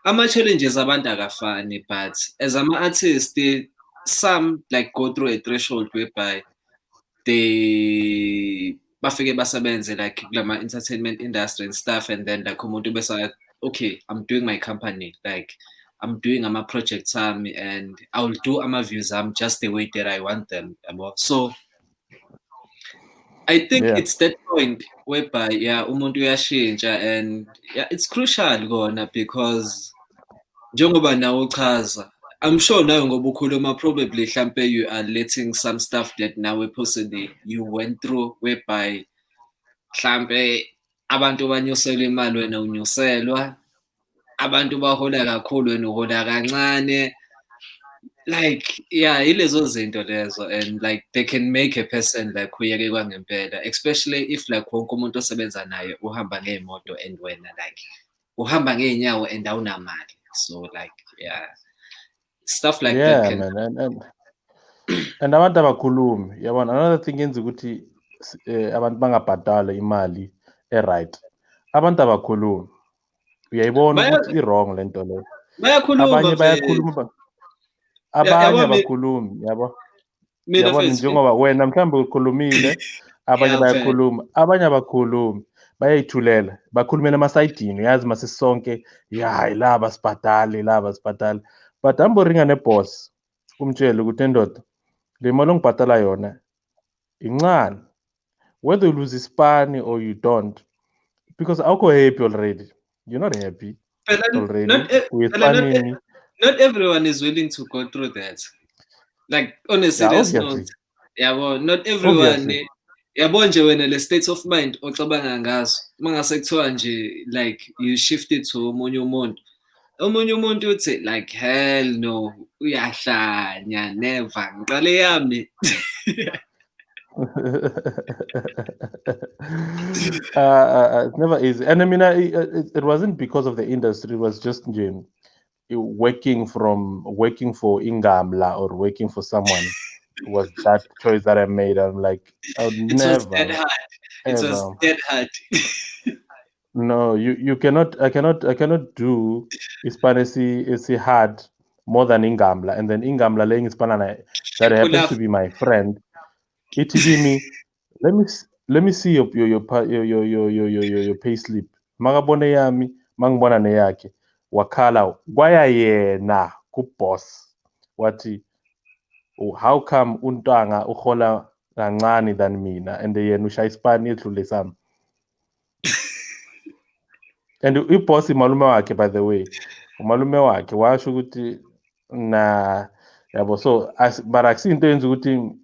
[SPEAKER 3] ama-challenges abantu akafani, but as ama-artist some like go through a threshold whereby they bafike basebenze like kulama entertainment industry and stuff, and then like umuntu bese okay, I'm doing my company, like I'm doing ama-projects ami, and I'll do ama-views just the way that I want them. So I think it's that point whereby umuntu uyashintsha, and it's crucial kona because njengoba nawe uchaza, I'm sure nawe ngoba ukhuluma probably mhlampe you are letting some stuff that nawe personally you went through whereby mhlampe abantu banyuselwa imali wena unyuselwa, abantu bahola kakhulu wena uhola kancane, like ilezo zinto lezo, and like they can make a person like uyeke kwangempela, especially if like wonke umuntu osebenza naye uhamba ngey'moto and wena like uhamba ngey'nyawo and awunamali, so like stuff like that can
[SPEAKER 2] man, and abantu abakhulumi yabona. Another thing yenza ukuthi abantu bangabhadali imali right, abantu abakhulumi. Uyayibona ukuthi i-wrong lento leyo. Abanye bayakhuluma, abanye abakhulumi, yabo. Yabona, njengoba wena mhlawumbe ukhulumile, abanye bayakhuluma, abanye abakhulumi, bayayithulela, bakhulumela emasayidini, uyazi masisonke laba sibhadale, laba sibhadale. But hamboringa neboss umtshele ukuthi endoda, le mali ongibhadala yona incane, whether you lose ispani or you don't, because awukho happy already. You're not happy already.
[SPEAKER 3] Not everyone is willing to go through that. Like, on a serious note, not everyone. Yabo nje wena le state of mind ocabanga ngazo mangase kuthiwa nje like you shift it to omunye umuntu uthi like hell no, uyahlanya, never, ngiqale yami.
[SPEAKER 2] It's never easy, and I mean, it wasn't because of the industry. It was just working for Umgababa or working for someone. Was that choice that I made? I'm like, I would never.
[SPEAKER 3] It was dead hard.
[SPEAKER 2] No, you cannot. I cannot do Hispanese. It's hard more than Umgababa, and then Umgababa laying Hispana that happens to be my friend. It give me. Let me see your pay slip. Magabone yami, mangibona neyakhe. Wakhala kwaya yena ku boss. Wathi, how come untanga uhola kancane than mina, and yena ushaya ispani edlule sami. And i-boss umalume wakhe, by the way, umalume wakhe washo ukuthi yabo. So but akusiyo into yenza ukuthi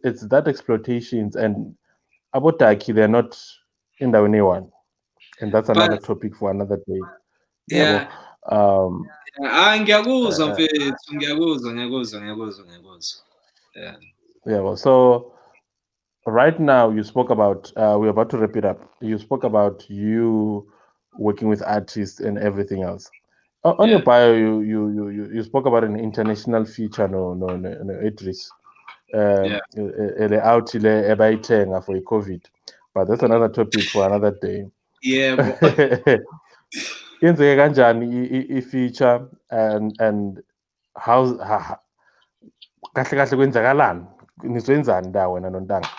[SPEAKER 2] it's that exploitations, and abodaki, they're not endaweni eyi-one, and that's another topic for another day.
[SPEAKER 3] Ngiyakuzwa mfethu, ngiyakuzwa.
[SPEAKER 2] Well, so right now you spoke about we're about to wrap it up. You spoke about you working with artists and everything else. On your bio, you spoke about an international feature no Idris. Out ebayithenga for COVID, but that's another topic for another day. Yenzeke kanjani i-feature, and how kahle kwenzakalani, nizwenzani da wena nontanga?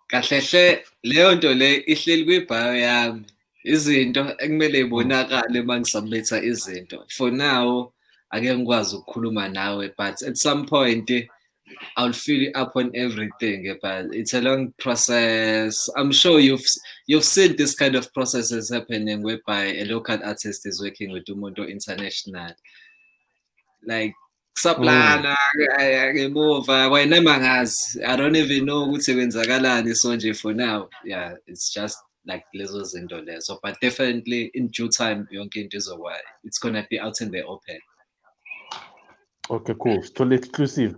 [SPEAKER 3] Kahle leyo nto le ihleli kwibhayo yami, izinto ekumele ibonakale mangisubmitha izinto. For now ake ngikwazi ukukhuluma nawe, but at some point I'll fill you up on everything, but it's a long process. I'm sure you've seen this kind of processes happening whereby a local artist is working with umuntu international. Like Saplana, ngemuva wena mangazi, I don't even know ukuthi kwenzakalani sonje for now. It's just like lezo zinto lezo, but definitely in due time yonke into izokwazi. It's gonna be out in the open.
[SPEAKER 2] Okay, cool. Still exclusive.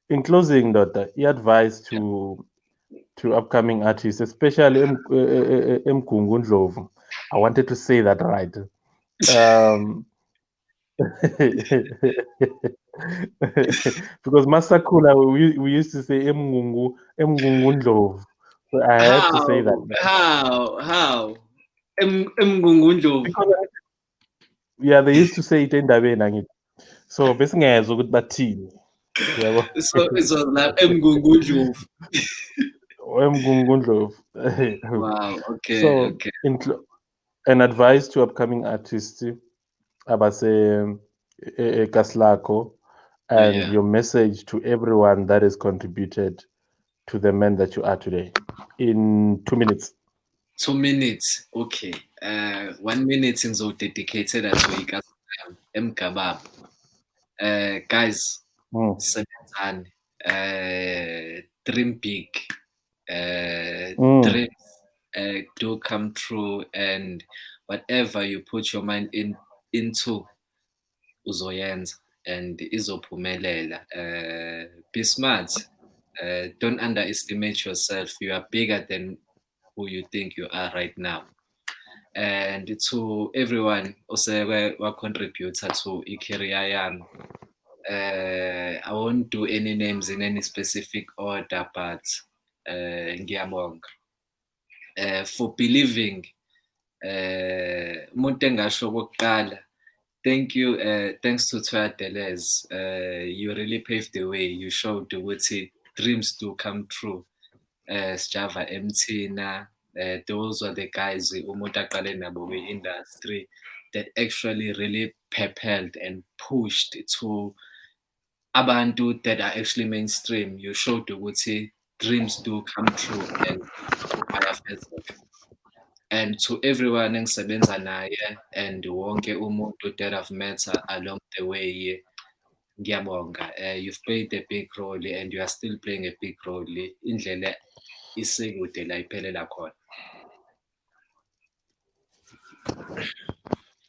[SPEAKER 2] In closing, Doctor, your advice to upcoming artists, especially Mgababa-bred. I wanted to say that right. Because Master Kula, we used to say Mgababa-bred. So I had to say that.
[SPEAKER 3] How? Mgababa-bred.
[SPEAKER 2] Yeah, they used to say it endabeni angithi. So bese ngezwe ukuthi bathini. Yabo.
[SPEAKER 3] So it was like Mgungundlovu.
[SPEAKER 2] Wemgungundlovu.
[SPEAKER 3] Wow. Okay.
[SPEAKER 2] So
[SPEAKER 3] Okay.
[SPEAKER 2] an advice to upcoming artists abase Kaslako and
[SPEAKER 3] Yeah.
[SPEAKER 2] your message to everyone that has contributed to the man that you are today in 2 minutes.
[SPEAKER 3] 2 minutes. Okay. 1 minute in so dedicated as we got Mgababa. Guys, sebenzani. Dream big. Dreams do come true, and whatever you put your mind into uzoyenza and izophumelela. Be smart. Don't underestimate yourself. You are bigger than who you think you are right now. And to everyone who contributor to i-career yami, I won't do any names in any specific order, but ngiyabonga for believing. Umuntu engasho okokuqala, thank you. Thanks to Toya DeLazy. You really paved the way. You showed ukuthi dreams do come true. Sjava, Emtee, those were the guys umuntu aqale nabo kwi-industry that actually really propelled and pushed to abantu that are actually mainstream. You showed ukuthi dreams do come true and bayafezeka. And to everyone engisebenza naye and wonke umuntu that I've met along the way, ngiyabonga. You've played a big role and you are still playing a big role. Indlela isekude la iphelela khona.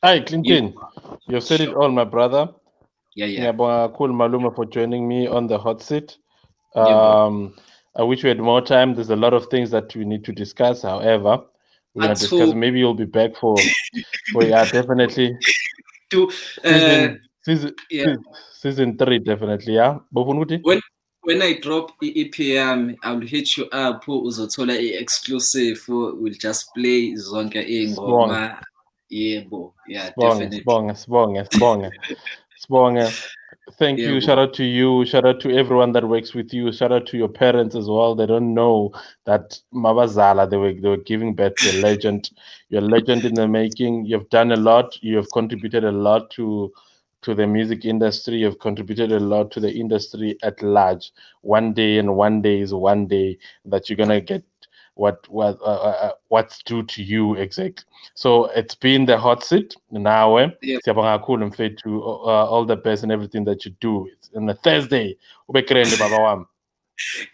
[SPEAKER 2] Hi, Clinton. You've said it all, my brother.
[SPEAKER 3] Yeah.
[SPEAKER 2] Ngiyabonga kakhulu Maluma for joining me on the hot seat.
[SPEAKER 3] Yeah,
[SPEAKER 2] I wish we had more time. There's a lot of things that we need to discuss. However, we're gonna discuss. Maybe you'll be back for yeah, definitely. Season 3, definitely. Yeah.
[SPEAKER 3] When I drop EPM, I'll hit you up. Uzothola exclusive. We'll just play zonke ingoma. Yebo. Yeah, definitely.
[SPEAKER 2] Sibonge. Thank you. Shout out to you. Shout out to everyone that works with you. Shout out to your parents as well. They don't know that Mabazala, they were giving birth to a legend. You're a legend in the making. You've done a lot. You have contributed a lot to the music industry. You've contributed a lot to the industry at large. One day is one day that you're gonna get what's due to you exactly. So it's been the hot seat now. Siyabonga kakhulu mfethu, all the best and everything that you do. It's on a Thursday. Ubekrende baba wami.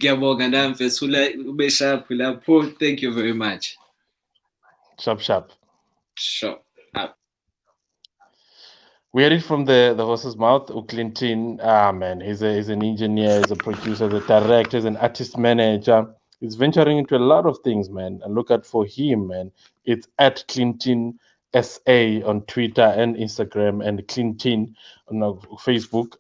[SPEAKER 3] Ngiyabonga nami mfethu, ube sharp lapho. Thank you very much.
[SPEAKER 2] Sharp.
[SPEAKER 3] Sure.
[SPEAKER 2] We heard it from the horse's mouth. Clinton, man, he's an engineer, he's a producer, he's a director, he's an artist manager. He's venturing into a lot of things, man. And look out for him, man. It's at Clinton SA on Twitter and Instagram, and Clinton on Facebook,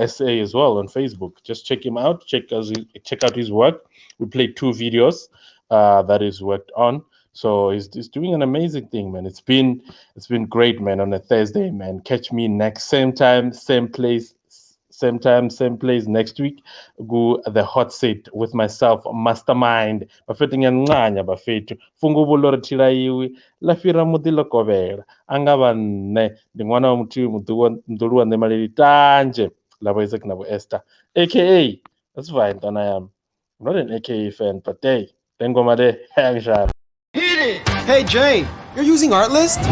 [SPEAKER 2] SA as well on Facebook. Just check him out. Check out his work. We played 2 videos that he's worked on. So he's doing an amazing thing, man. It's been great, man. On a Thursday, man. Catch me next same time, same place next week. Go the hot seat with myself, Mastermind. Bafetu nyancanya bafetu. Fungubo lori tilayiwi. Lafira mudilo kovera. Angaba ne. Ndingwana umutu mduluwa nemalili tanje. Labo Isaac nabo Esther. AKA. That's fine, Tana I'm not an AKA fan, but hey. Tengoma de. Hang sharp.
[SPEAKER 7] Hey, Jane, you're using Artlist?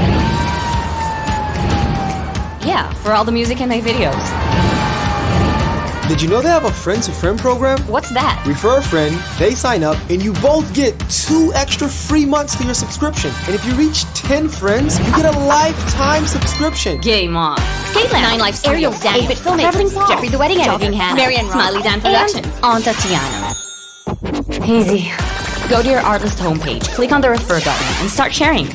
[SPEAKER 8] Yeah, for all the music in my videos.
[SPEAKER 7] Did you know they have a friend-to-friend program?
[SPEAKER 8] What's that?
[SPEAKER 7] Refer a friend, they sign up, and you both get 2 extra free months to your subscription. And if you reach 10 friends, you get a lifetime subscription.
[SPEAKER 8] Game on.
[SPEAKER 1] Skateland,
[SPEAKER 8] 9 Life
[SPEAKER 1] Ariel
[SPEAKER 8] Studios,
[SPEAKER 1] Daniel,
[SPEAKER 8] 8-Bit Filmmakers,
[SPEAKER 1] Traveling Paul,
[SPEAKER 8] Jeffrey the Wedding
[SPEAKER 1] Jogging
[SPEAKER 8] Editor,
[SPEAKER 1] Hannah,
[SPEAKER 8] Marianne
[SPEAKER 1] Smiley Dan Productions,
[SPEAKER 8] and Tatiana. Easy. Go to your Artlist homepage, click on the refer button, and start sharing.